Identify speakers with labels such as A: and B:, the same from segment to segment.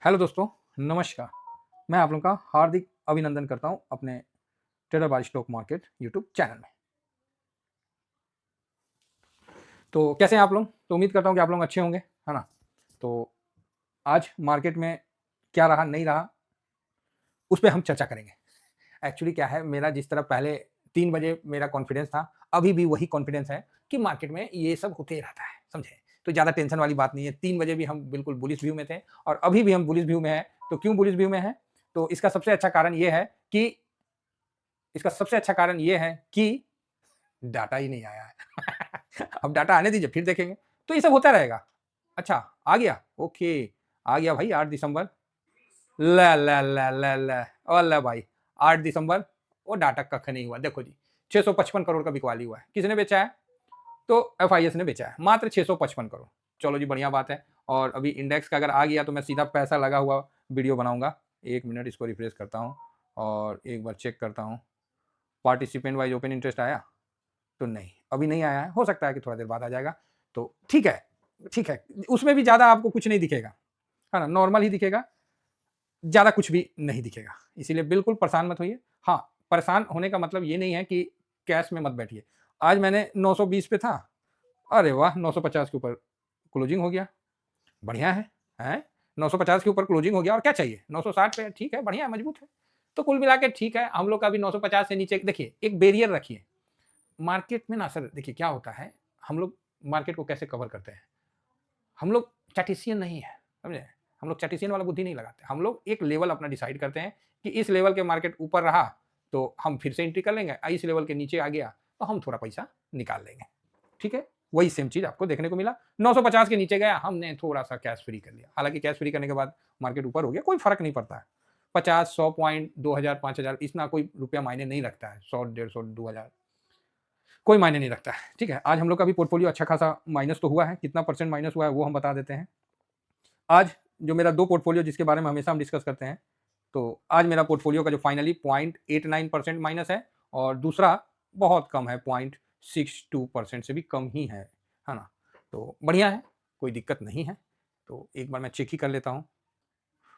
A: Hello दोस्तों, नमस्कार। मैं आप लोगों का हार्दिक अभिनंदन करता हूं अपने trader by stock market YouTube channel में। तो कैसे हैं आप लोग? तो उम्मीद करता हूं कि आप लोग अच्छे होंगे, है ना? तो आज मार्केट में क्या रहा, नहीं रहा, उस पे हम चर्चा करेंगे। एक्चुअली क्या है, मेरा जिस तरह पहले 3 बजे मेरा कॉन्फिडेंस था, अभी भी वही कॉन्फिडेंस है कि मार्केट में ये सब होते ही रहता है, समझे? तो ज़्यादा टेंशन वाली बात नहीं है। 3 बजे भी हम बिल्कुल बुलिश व्यू में थे और अभी भी हम बुलिश व्यू में हैं। तो क्यों बुलिश व्यू में हैं? तो इसका सबसे अच्छा कारण ये है कि डाटा ही नहीं आया है। अब डाटा आने दीजिए, फिर देखेंगे। तो ये सब होता रहेगा। अच्छा, आ गया? ओके, आ गया भाई 8 दिसंबर। ले, ले, ले, ले, ले, ओ ले भाई, 8 दिसंबर, वो डाटा कख नहीं हुआ। देखो जी, 655 करोड़ का बिकवाली हुआ है। किसने बेचा है? तो एफआईएस ने बेचा है, मात्र 655 करोड़। चलो जी, बढ़िया बात है। और अभी इंडेक्स का अगर आ गया तो मैं सीधा पैसा लगा हुआ वीडियो बनाऊंगा। 1 मिनट, इसको रिफ्रेश करता हूँ और एक बार चेक करता हूँ। पार्टिसिपेंट वाइज ओपन इंटरेस्ट आया? तो नहीं, अभी नहीं आया है। हो सकता है कि थोड़ा देर बाद आ जाएगा। तो ठीक है, ठीक है। उसमें भी ज़्यादा आपको कुछ नहीं दिखेगा, है ना? नॉर्मल ही दिखेगा, ज़्यादा कुछ भी नहीं दिखेगा। इसीलिए बिल्कुल परेशान मत होइए। हाँ, परेशान होने का मतलब ये नहीं है कि कैश में मत बैठिए। आज मैंने 920 पे था, अरे वाह! 950 के ऊपर क्लोजिंग हो गया, बढ़िया है, हैं? 950 के ऊपर क्लोजिंग हो गया और क्या चाहिए? 960 पे ठीक है, बढ़िया है, मजबूत है। तो कुल मिला के ठीक है, हम लोग का भी 950 से नीचे देखिए, एक बैरियर रखिए। मार्केट में ना सर देखिए क्या होता है, हम लोग मार्केट को कैसे कवर करते हैं? हम लोग चैटिशियन नहीं है, समझे? हम लोग चैटिशियन वाला बुद्धि नहीं लगाते। हम लोग एक लेवल अपना डिसाइड करते हैं कि इस लेवल के मार्केट ऊपर रहा तो हम फिर से एंट्री कर लेंगे, इस लेवल के नीचे आ गया तो हम थोड़ा पैसा निकाल लेंगे। ठीक है? वही सेम चीज़ आपको देखने को मिला। 950 के नीचे गया, हमने थोड़ा-सा कैश फ्री कर लिया। हालाँकि कैश फ्री करने के बाद मार्केट ऊपर हो गया, कोई फ़र्क नहीं पड़ता है। 50, 100 पॉइंट, 2000, 5000 इतना कोई रुपया मायने नहीं रखता है। 100, 150, 2000 कोई मायने नहीं रखता है। ठीक है? आज हम लोग का भी पोर्टफोलियो अच्छा खासा माइनस तो हुआ है। कितना परसेंट माइनस हुआ है वो हम बता देते हैं। आज जो मेरा 2 पोर्टफोलियो जिसके बारे में हमेशा हम डिस्कस करते हैं, तो आज मेरा पोर्टफोलियो का जो फाइनली 0.89% माइनस है और दूसरा बहुत कम है, 0.62% से भी कम ही है ना? तो बढ़िया है, कोई दिक्कत नहीं है। तो एक बार मैं चेक ही कर लेता हूँ।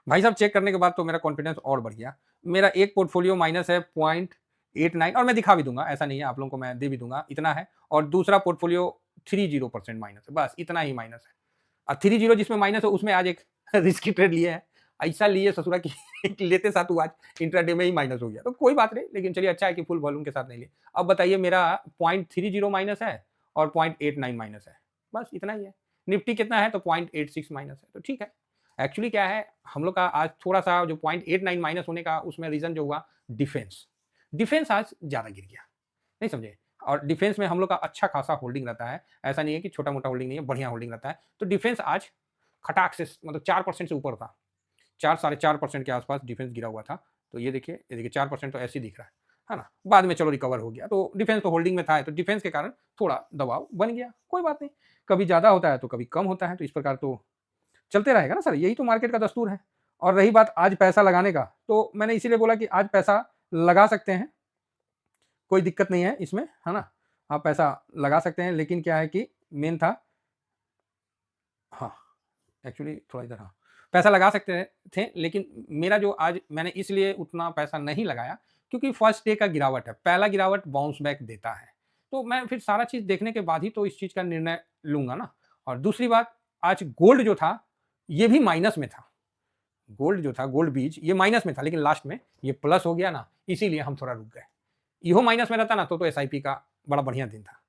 A: भाई साहब, चेक करने के बाद तो मेरा कॉन्फिडेंस और बढ़ गया। मेरा एक पोर्टफोलियो माइनस है 0.89 और मैं दिखा भी दूँगा, ऐसा नहीं है, आप लोगों को मैं दे भी दूँगा, इतना है। और दूसरा पोर्टफोलियो 30% माइनस है, बस इतना ही माइनस है। 30 जिसमें माइनस है उसमें आज एक रिस्की ट्रेड लिए है। ऐसा लिए ससुरा की लेते साथ वो आज इंट्राडे में ही माइनस हो गया। तो कोई बात नहीं, लेकिन चलिए अच्छा है कि फुल वॉल्यूम के साथ नहीं लिए। अब बताइए, मेरा 0.30 माइनस है और 0.89 माइनस है। बस इतना ही है। निफ्टी कितना है? तो 0.86 माइनस है। तो ठीक है। एक्चुअली क्या है, हम लोग का आज थोड़ा-सा जो 0.89 माइनस होने का उसमें रीज़न जो हुआ, डिफेंस। डिफेंस आज ज़्यादा गिर गया। नहीं समझे? और डिफेंस में हम लोग का अच्छा खासा होल्डिंग रहता है। ऐसा नहीं है कि छोटा-मोटा होल्डिंग नहीं है, बढ़िया होल्डिंग रहता है। तो डिफेंस आज खटाक से मतलब 4% से ऊपर था। 4 साढ़े 4% के आस-पास डिफेंस गिरा हुआ था। तो ये देखिए 4% तो ऐसे ही दिख रहा है ना? बाद में चलो रिकवर हो गया। तो डिफेंस तो होल्डिंग में था, तो डिफेंस के कारण थोड़ा दबाव बन गया। कोई बात नहीं, कभी ज़्यादा होता है तो कभी कम होता है, तो इस प्रकार तो चलते रहेगा ना सर, यही तो मार्केट का दस्तूर है। और रही बात आज पैसा लगाने का, तो मैंने इसीलिए बोला कि आज पैसा लगा सकते हैं, कोई दिक्कत नहीं है इसमें, है ना? आप पैसा लगा सकते हैं, लेकिन क्या है कि मेन था, हाँ, एक्चुअली थोड़ा इधर, हाँ, पैसा लगा सकते थे, लेकिन मेरा जो आज मैंने इसलिए उतना पैसा नहीं लगाया क्योंकि फर्स्ट डे का गिरावट है, पहला गिरावट बाउंस बैक देता है। तो मैं फिर सारा चीज़ देखने के बाद ही तो इस चीज़ का निर्णय लूँगा ना। और दूसरी बात, आज गोल्ड जो था, ये भी माइनस में था। गोल्ड जो था, गोल्ड बीज, ये माइनस में था, लेकिन लास्ट में ये प्लस हो गया ना, इसीलिए हम थोड़ा रुक गए। इहो माइनस में रहता ना तो एसआईपी का बड़ा बढ़िया दिन था।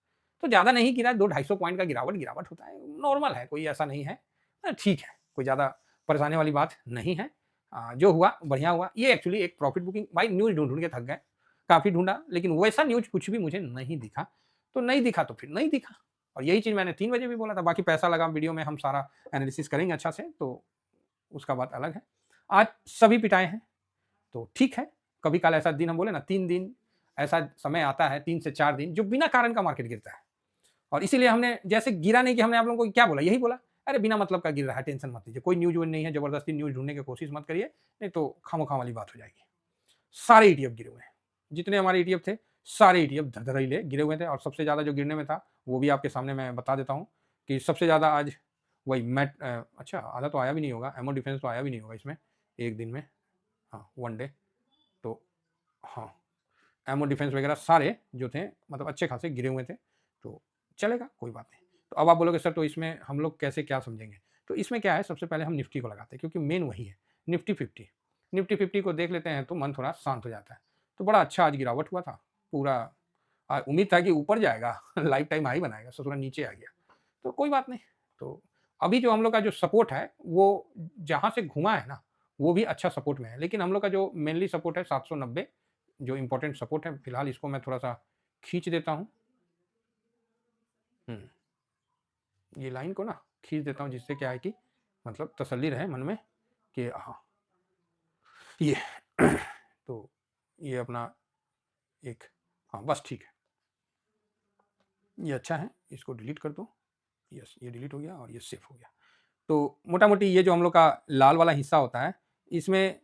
A: तो ज़्यादा नहीं गिरा, 2-250 पॉइंट का गिरावट होता है, नॉर्मल है, कोई ऐसा नहीं है। ठीक है, कोई ज़्यादा परेशानी वाली बात नहीं है। जो हुआ बढ़िया हुआ। ये एक्चुअली एक प्रॉफिट बुकिंग, भाई न्यूज़ ढूँढ-ढूँढ के थक गए, काफ़ी ढूँढा, लेकिन वैसा न्यूज़ कुछ भी मुझे नहीं दिखा। तो नहीं दिखा तो फिर नहीं दिखा, और यही चीज़ मैंने 3 बजे भी बोला था। बाकी पैसा लगा वीडियो में हम सारा एनालिसिस करेंगे अच्छा से, तो उसका बात अलग है। आज सभी पिटाए हैं, तो ठीक है, कभी-काल ऐसा दिन हम बोले ना, 3 दिन ऐसा समय आता है, 3 से 4 दिन जो बिना कारण का मार्केट गिरता है। और इसीलिए हमने जैसे गिरा नहीं कि हमने आप लोगों को क्या बोला, यही बोला, अरे बिना मतलब का गिर रहा है, टेंशन मत लीजिए, कोई न्यूज़ व्यूज़ नहीं है, जबरदस्ती न्यूज़ ढूँढने की कोशिश मत करिए, नहीं तो खामोखा वाली बात हो जाएगी। सारे ईटीएफ गिरे हुए हैं, जितने हमारे ईटीएफ थे, सारे ईटीएफ धड़धड़ीले गिरे हुए थे। और सबसे ज़्यादा जो गिरने में था, वो भी आपके सामने मैं बता देता हूँ कि सबसे ज़्यादा आज वही मैट अच्छा आधा तो आया भी नहीं होगा, एमो डिफेंस तो आया भी नहीं होगा इसमें एक दिन में, हाँ 1 डे, तो हाँ एमो डिफेंस वगैरह सारे जो थे मतलब अच्छे खासे गिरे हुए थे, तो चलेगा कोई बात नहीं। तो अब आप बोलोगे सर तो इसमें हम लोग कैसे क्या समझेंगे, तो इसमें क्या है सबसे पहले हम निफ्टी को लगाते हैं क्योंकि मेन वही है, निफ्टी 50, निफ्टी 50 को देख लेते हैं तो मन थोड़ा शांत हो जाता है। तो बड़ा अच्छा आज गिरावट हुआ था पूरा, उम्मीद था कि ऊपर जाएगा लाइफ टाइम हाई बनाएगा, ससुरा नीचे आ गया, तो कोई बात नहीं। तो अभी जो हम लोग का जो सपोर्ट है वो जहाँ से घुमा है ना वो भी अच्छा सपोर्ट में है, लेकिन हम लोग का जो मेनली सपोर्ट है 790 जो इंपॉर्टेंट सपोर्ट है, फिलहाल इसको मैं थोड़ा सा खींच देता हूँ, ये लाइन को ना खींच देता हूँ जिससे क्या है कि मतलब तसल्ली रहे मन में कि हाँ ये तो ये अपना एक, हाँ बस ठीक है, ये अच्छा है, इसको डिलीट कर दो, यस ये डिलीट हो गया और ये सेफ हो गया। तो मोटा मोटी ये जो हम लोग का लाल वाला हिस्सा होता है इसमें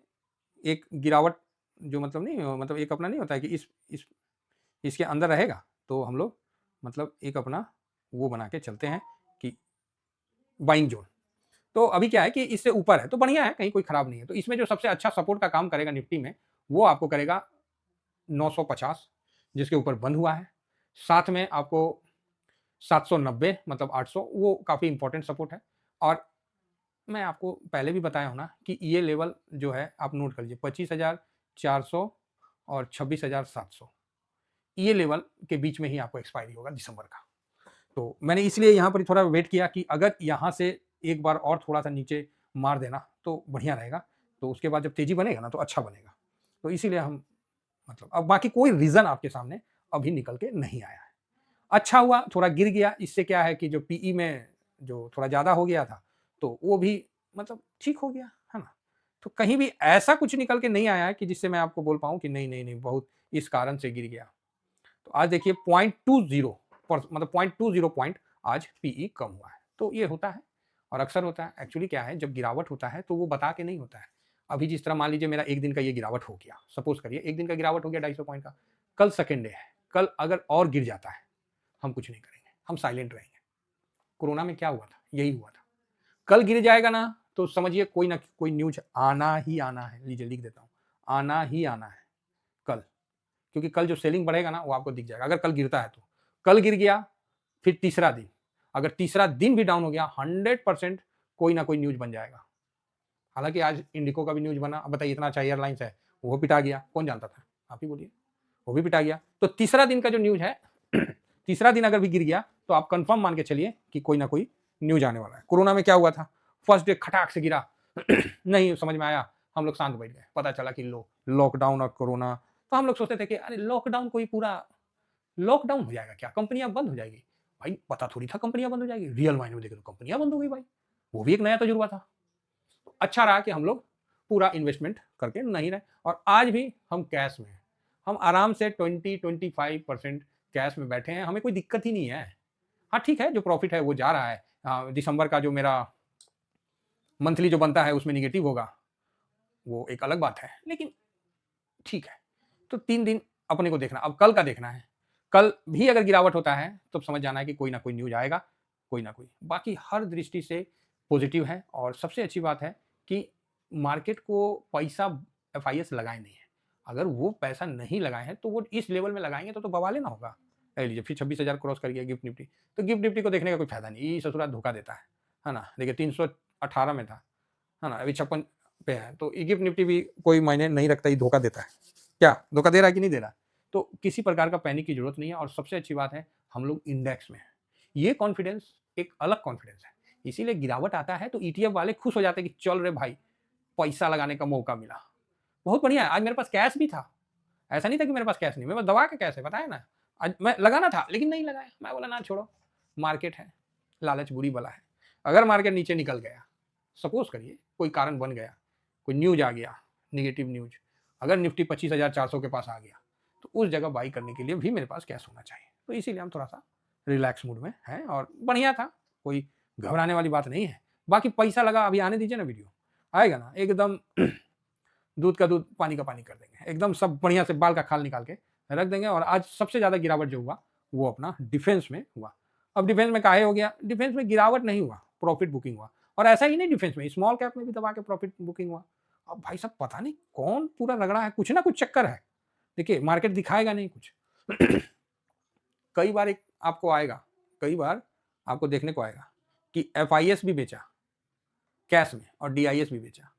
A: एक गिरावट जो मतलब नहीं मतलब एक अपना नहीं होता है कि इस इसके अंदर रहेगा, तो हम लोग मतलब एक अपना वो बना के चलते हैं कि बाइंग जोन। तो अभी क्या है कि इससे ऊपर है तो बढ़िया है, कहीं कोई खराब नहीं है। तो इसमें जो सबसे अच्छा सपोर्ट का काम करेगा निफ्टी में वो आपको करेगा 950 जिसके ऊपर बंद हुआ है, साथ में आपको 790 मतलब 800 वो काफ़ी इंपॉर्टेंट सपोर्ट है। और मैं आपको पहले भी बताया हूँ ना कि ये लेवल जो है आप नोट कर लीजिए 25,400 और 26,700 ये लेवल के बीच में ही आपको एक्सपायरी होगा दिसंबर का। तो मैंने इसलिए यहाँ पर थोड़ा वेट किया कि अगर यहाँ से एक बार और थोड़ा सा नीचे मार देना तो बढ़िया रहेगा, तो उसके बाद जब तेजी बनेगा ना तो अच्छा बनेगा। तो इसीलिए हम मतलब अब बाकी कोई रीज़न आपके सामने अभी निकल के नहीं आया है। अच्छा हुआ थोड़ा गिर गया, इससे क्या है कि जो पीई में जो थोड़ा ज़्यादा हो गया था तो वो भी मतलब ठीक हो गया, है ना? तो कहीं भी ऐसा कुछ निकल के नहीं आया है कि जिससे मैं आपको बोल पाऊँ कि नहीं, नहीं, नहीं बहुत इस कारण से गिर गया। तो आज देखिए 0.20 पर मतलब 0.20 पॉइंट आज पीई कम हुआ है। तो ये होता है और अक्सर होता है। एक्चुअली क्या है जब गिरावट होता है तो वो बता के नहीं होता है। अभी जिस तरह मान लीजिए मेरा एक दिन का ये गिरावट हो गया, सपोज करिए एक दिन का गिरावट हो गया 250 पॉइंट का, कल सेकेंड डे है, कल अगर और गिर जाता है हम कुछ नहीं करेंगे, हम साइलेंट रहेंगे। कोरोना में क्या हुआ था, यही हुआ था। कल गिर जाएगा ना तो समझिए कोई ना कोई न्यूज आना ही आना है, लीजिए लिख देता हूँ, आना ही आना है कल, क्योंकि कल जो सेलिंग बढ़ेगा ना वो आपको दिख जाएगा अगर कल गिरता है तो। कल गिर गया फिर तीसरा दिन, अगर तीसरा दिन भी डाउन हो गया 100% कोई ना कोई न्यूज बन जाएगा। हालांकि आज इंडिको का भी न्यूज बना, अब बताइए इतना अच्छा एयरलाइंस है वो पिटा गया, कौन जानता था, आप ही बोलिए, वो भी पिटा गया। तो तीसरा दिन का जो न्यूज है तीसरा दिन अगर भी गिर गया तो आप कंफर्म मान के चलिए कि कोई ना कोई न्यूज आने वाला है। कोरोना में क्या हुआ था, फर्स्ट डे खटाक से गिरा नहीं समझ में आया, हम लोग शांत बैठ गए, पता चला कि लॉकडाउन और कोरोना, तो हम लोग सोचते थे कि अरे लॉकडाउन कोई पूरा लॉकडाउन हो जाएगा क्या, कंपनियां बंद हो जाएगी। भाई पता थोड़ी था कंपनियां बंद हो जाएगी, रियल मायने में देखे तो कंपनियां बंद हो गई भाई, वो भी एक नया तजुर्बा था। तो अच्छा रहा कि हम लोग पूरा इन्वेस्टमेंट करके नहीं रहे और आज भी हम कैश में हैं, हम आराम से 20-25% कैश में बैठे हैं, हमें कोई दिक्कत ही नहीं है। हाँ ठीक है जो प्रॉफिट है वो जा रहा है, दिसंबर का जो मेरा मंथली जो बनता है उसमें निगेटिव होगा वो एक अलग बात है, लेकिन ठीक है। तो 3 दिन अपने को देखना, अब कल का देखना है। कल भी अगर गिरावट होता है तो समझ जाना है कि कोई ना कोई न्यूज़ आएगा, कोई ना कोई। बाकी हर दृष्टि से पॉजिटिव है और सबसे अच्छी बात है कि मार्केट को पैसा एफआईएस लगाए नहीं है। अगर वो पैसा नहीं लगाए हैं तो वो इस लेवल में लगाएँगे तो बवाल ही ना होगा। ले लीजिए फिर 26,000 क्रॉस कर गया गिफ्ट निफ्टी। तो गिफ्ट निफ्टी को देखने का कोई फायदा नहीं, ये ससुरा धोखा देता है ना? देखिए 318 में था, है ना? अभी 56 पे है। तो गिफ्ट निफ्टी भी कोई मायने नहीं रखता, ये धोखा देता है। क्या धोखा दे रहा है कि नहीं दे रहा? तो किसी प्रकार का पैनिक की जरूरत नहीं है और सबसे अच्छी बात है हम लोग इंडेक्स में हैं। ये कॉन्फिडेंस एक अलग कॉन्फिडेंस है, इसीलिए गिरावट आता है तो ईटीएफ वाले खुश हो जाते हैं कि चल रे भाई पैसा लगाने का मौका मिला, बहुत बढ़िया है। आज मेरे पास कैश भी था, ऐसा नहीं था कि मेरे पास कैश नहीं, मेरे पास दबा के कैश है, बताया ना। आज मैं लगाना था लेकिन नहीं लगाया, मैं बोला ना छोड़ो, मार्केट है, लालच बुरी बला है। अगर मार्केट नीचे निकल गया, सपोज करिए कोई कारण बन गया, कोई न्यूज आ गया निगेटिव न्यूज, अगर निफ्टी 25,400 के पास आ गया तो उस जगह बाई करने के लिए भी मेरे पास कैश होना चाहिए। तो इसीलिए हम थोड़ा सा रिलैक्स मूड में हैं और बढ़िया था, कोई घबराने वाली बात नहीं है। बाकी पैसा लगा, अभी आने दीजिए ना, वीडियो आएगा ना एकदम दूध का दूध पानी का पानी कर देंगे, एकदम सब बढ़िया से बाल का खाल निकाल के रख देंगे। और आज सबसे ज़्यादा गिरावट जो हुआ वो अपना डिफेंस में हुआ। अब डिफेंस में काहे हो गया, डिफेंस में गिरावट नहीं हुआ, प्रॉफिट बुकिंग हुआ। और ऐसा ही नहीं डिफेंस में, स्मॉल कैप में भी दबा के प्रॉफिट बुकिंग हुआ। अब भाई साहब पता नहीं कौन पूरा रगड़ा है, कुछ ना कुछ चक्कर है। देखिए मार्केट दिखाएगा नहीं कुछ। कई बार एक आपको आएगा, कई बार आपको देखने को आएगा कि FIS भी बेचा कैश में और DIS भी बेचा।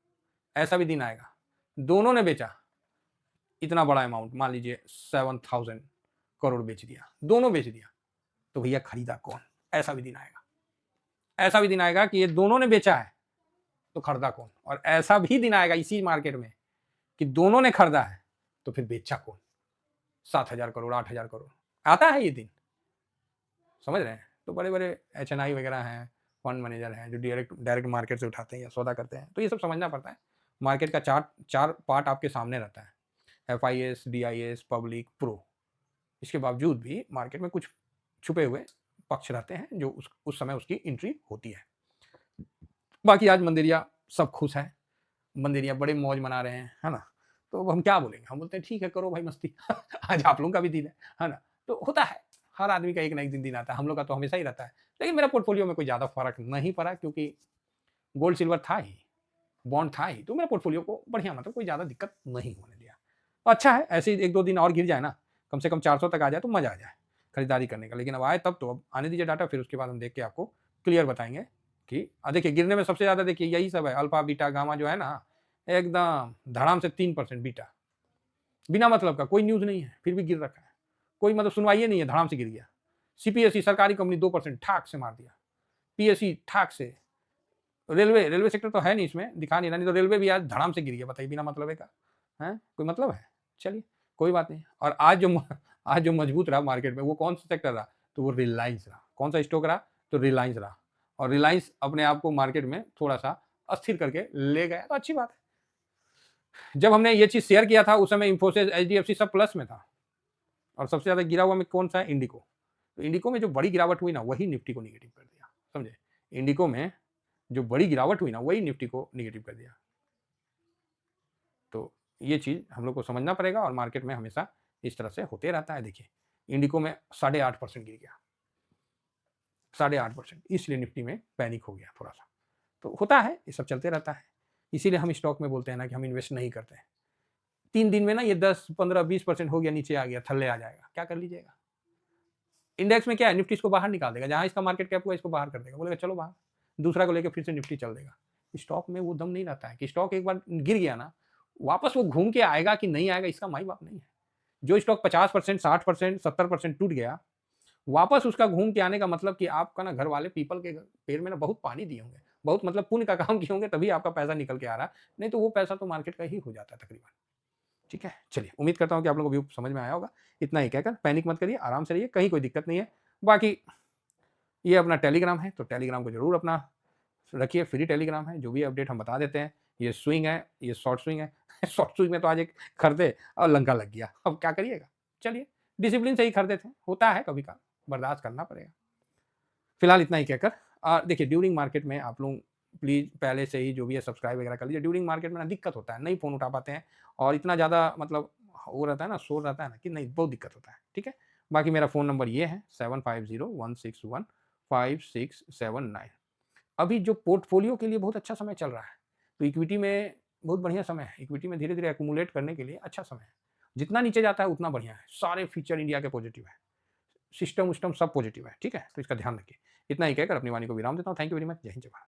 A: ऐसा भी दिन आएगा दोनों ने बेचा, इतना बड़ा अमाउंट मान लीजिए 7,000 करोड़ बेच दिया, दोनों बेच दिया, तो भैया खरीदा कौन? ऐसा भी दिन आएगा, ऐसा भी दिन आएगा कि ये दोनों ने बेचा है तो खरीदा कौन? और ऐसा भी दिन आएगा इसी मार्केट में कि दोनों ने खरीदा है तो फिर बेचा कौन? 7,000 करोड़ 8,000 करोड़ आता है ये दिन, समझ रहे हैं? तो बड़े बड़े HNI वगैरह हैं, फंड मैनेजर हैं जो डायरेक्ट मार्केट से उठाते हैं या सौदा करते हैं, तो ये सब समझना पड़ता है। मार्केट का चार पार्ट आपके सामने रहता है, FIS, DIS, पब्लिक, प्रो। इसके बावजूद भी मार्केट में कुछ छुपे हुए पक्ष रहते हैं जो उस समय उसकी एंट्री होती है। बाकी आज मंदिरिया सब खुश है, मंदिरिया बड़े मौज मना रहे हैं, है ना? तो हम क्या बोलेंगे, हम बोलते हैं ठीक है करो भाई मस्ती। आज आप लोगों का भी दिन है ना? तो होता है, हर आदमी का एक ना एक दिन आता है, हम लोग का तो हमेशा ही रहता है। लेकिन मेरा पोर्टफोलियो में कोई ज़्यादा फर्क नहीं पड़ा क्योंकि गोल्ड सिल्वर था ही, बॉन्ड था ही, तो मेरे पोर्टफोलियो को बढ़िया मतलब कोई ज़्यादा दिक्कत नहीं होने दिया। तो अच्छा है, ऐसे ही 1-2 दिन और गिर जाए ना, कम से कम 400 तक आ जाए तो मज़ा आ जाए खरीदारी करने का। लेकिन अब आए तब तो, अब आने दीजिए डाटा, फिर उसके बाद हम देख के आपको क्लियर बताएंगे कि देखिए गिरने में सबसे ज़्यादा देखिए यही सब है, अल्फा बीटा गामा जो है ना, एकदम धड़ाम से 3% बीटा, बिना मतलब का कोई न्यूज़ नहीं है फिर भी गिर रखा है, कोई मतलब सुनवाई नहीं है, धड़ाम से गिर गया। CPSE सरकारी कंपनी 2% ठाक से मार दिया, PSE ठाक से, रेलवे सेक्टर तो है नहीं इसमें, दिखा नहीं रहा, नहीं तो रेलवे भी आज धड़ाम से गिर गया, बताइए बिना मतलब का है, कोई मतलब है? चलिए कोई बात नहीं। और आज जो मजबूत रहा मार्केट में वो कौन सा सेक्टर रहा? तो वो रिलायंस रहा। कौन सा स्टॉक रहा? तो रिलायंस रहा। और रिलायंस अपने आप को मार्केट में थोड़ा सा अस्थिर करके ले गया, तो अच्छी बात है। जब हमने ये चीज शेयर किया था उस समय इंफोसिस, HDFC सब प्लस में था, और सबसे ज्यादा गिरा हुआ में कौन सा है? इंडिको। तो इंडिको में जो बड़ी गिरावट हुई ना, वही निफ्टी को निगेटिव कर दिया, समझे? इंडिको में जो बड़ी गिरावट हुई ना, वही निफ्टी को निगेटिव कर दिया। तो ये चीज़ हम लोग को समझना पड़ेगा, और मार्केट में हमेशा इस तरह से होते रहता है। देखिए इंडिको में 8.5% गिर गया, 8.5%, इसलिए निफ्टी में पैनिक हो गया थोड़ा सा। तो होता है, ये सब चलते रहता है, इसीलिए हम स्टॉक में बोलते हैं ना कि हम इन्वेस्ट नहीं करते हैं। 3 दिन में ना ये 10, 15, 20% हो गया, नीचे आ गया, थल्ले आ जाएगा, क्या कर लीजिएगा? इंडेक्स में क्या है, निफ्टी इसको बाहर निकाल देगा, जहां इसका मार्केट कैप हुआ इसको बाहर कर देगा, बोलेगा चलो बाहर, दूसरा को लेकर फिर से निफ्टी चल देगा। स्टॉक में वो दम नहीं रहता है कि स्टॉक एक बार गिर गया ना, वापस वो घूम के आएगा कि नहीं आएगा, इसका माई बाप नहीं है। जो स्टॉक 50%, 60%, 70% टूट गया, वापस उसका घूम के आने का मतलब कि आपका ना घर वाले पीपल के पेड़ में ना बहुत पानी दिए होंगे, बहुत मतलब पुण्य का काम किए होंगे, तभी आपका पैसा निकल के आ रहा है, नहीं तो वो पैसा तो मार्केट का ही हो जाता है तकरीबन। ठीक है, चलिए उम्मीद करता हूँ कि आप लोगों को व्यू समझ में आया होगा। इतना ही कहकर पैनिक मत करिए, आराम से रहिए, कहीं कोई दिक्कत नहीं है। बाकी ये अपना टेलीग्राम है, तो टेलीग्राम को जरूर अपना रखिए, फ्री टेलीग्राम है, जो भी अपडेट हम बता देते हैं। ये स्विंग है, ये शॉर्ट स्विंग है। शॉर्ट स्विंग में तो आज एक खरीदे और लंका लग गया, अब क्या करिएगा? चलिए डिसिप्लिन से ही खरीदे थे, होता है कभी का, बर्दाश्त करना पड़ेगा। फिलहाल इतना ही कहकर देखिए ड्यूरिंग मार्केट में आप लोग प्लीज़ पहले से ही जो भी है सब्सक्राइब वगैरह कर लीजिए। ड्यूरिंग मार्केट में ना दिक्कत होता है, नहीं फ़ोन उठा पाते हैं, और इतना ज़्यादा मतलब वो रहता है ना, शोर रहता है ना, कि नहीं बहुत दिक्कत होता है। ठीक है, बाकी मेरा फ़ोन नंबर ये है 7501615679। अभी जो पोर्टफोलियो के लिए बहुत अच्छा समय चल रहा है, तो इक्विटी में बहुत बढ़िया समय है, इक्विटी में धीरे धीरे एक्यूमुलेट करने के लिए अच्छा समय है। जितना नीचे जाता है उतना बढ़िया है, सारे फीचर इंडिया के पॉजिटिव है, सिस्टम उस्टम सब पॉजिटिव है। ठीक है, तो इसका ध्यान रखिए। इतना ही कहकर अपनी वाणी को विराम देता हूँ। Thank you very much. जय हिंद, जय भारत।